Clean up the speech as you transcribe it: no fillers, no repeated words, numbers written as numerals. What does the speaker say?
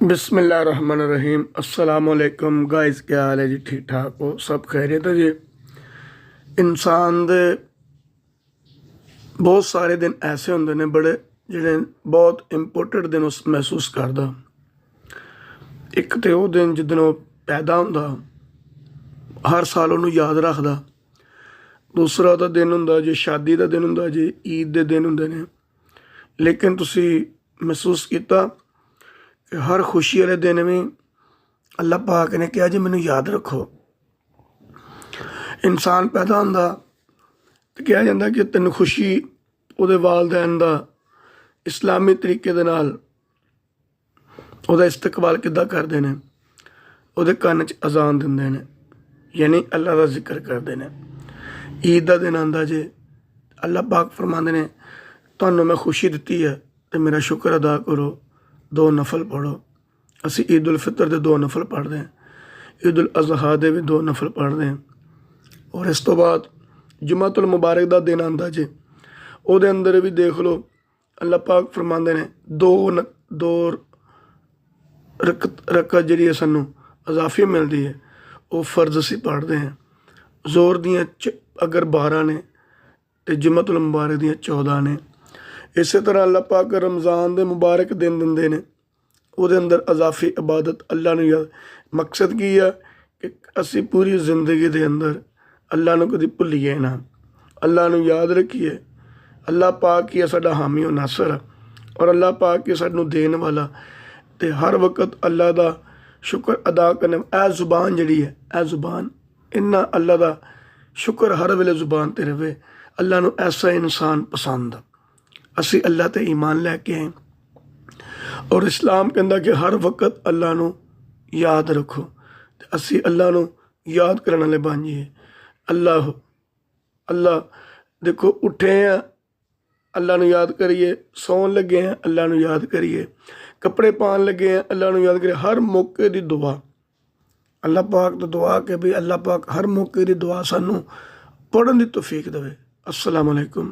बिस्मिल्लाहिर्रहमानिर्रहीम अस्सलाम वालेकुम गाइस, क्या हाल है जी? ठीक ठाक हो? सब खैरियत है जी? इंसान दे बहुत सारे दिन ऐसे होंगे ने बड़े ਜਿਹੜੇ बहुत इंपोर्टेंट दिन उस महसूस करदा। एक तो वो दिन जिस दिन वो पैदा होंदा, हर साल उन्होंने याद रखदा। दूसरा ਉਹਦਾ दिन होंदा जी शादी का दिन होंदा जी, ईद के दिन होंगे ने। लेकिन तुसी महसूस किया कि हर खुशी वाले दिन भी अल्लाह पाक ने कहा जी मैनू याद रखो। इंसान पैदा होंदा तो कहा जाता कि तेन खुशी ਉਹਦੇ वालदैन का इस्लामी तरीके दे नाल ਉਹਦਾ इस्तकबाल किद्दां करते हैं। ਉਹਦੇ ਕੰਨ 'ਚ अजान दिंदे ने, यानी अल्लाह का जिक्र करते हैं। ईद का दिन आंदा जे, अल्लाह पाक फरमाते ने तुहानूं मैं खुशी दित्ती है तो मेरा शुक्र अदा करो, 2 नफल पढ़ो। असी ईद उल फितर के 2 नफल पढ़ते हैं, ईद उल अज़हा के भी 2 नफल पढ़ते हैं। और इस तो बाद जुमातुल मुबारक का दिन आंदा जे, ਉਹਦੇ अंदर भी देख लो अल्लाह पाक फरमाते ने 2 रकत जी सानू अजाफी मिलती है, वो फर्ज असी पढ़ते हैं। जोर दियाँ अगर 12 ने तो जुमातुल मुबारक दियाँ 14 ने। इस तरह अल्लाह पाक रमज़ान के मुबारक दिन देंदे ने, ਉਹਦੇ अंदर अजाफी इबादत अल्लाह नूं याद। मकसद की है कि असी पूरी जिंदगी के अंदर अल्लाह नूं कदी भुल्लीए ना, अल्लाह नूं याद रखिए। अल्लाह पाक ही है साडा हामी और नासर, और अल्लाह पाक ही सानूं देन वाला। तो हर वक्त अल्लाह का शुक्र अदा करने ए जुबान जिहड़ी है, ए जुबान इन्ना अल्लाह का शुक्र हर वेले जुबान ते रहे। अल्लाह नूं ऐसा इंसान पसंद। असी अल्लाह ते ईमान लैके आए, और इस्लाम कहता कि हर वक्त अल्लाह नूं याद रखो। ते असी अल्लाह नूं याद करने वाले बन जाइए। अल्लाह अल्लाह देखो, उठे हैं अल्लाह नूं याद करिए, सौन लगे हैं अल्लाह नूं याद करिए, कपड़े पान लगे हैं अल्लाह नूं याद करिए। हर मौके की दुआ अल्लाह पाक तो दुआ के भी अल्लाह पाक हर मौके की दुआ सानूं पढ़न की तौफीक देवे। अस्सलाम वालेकुम।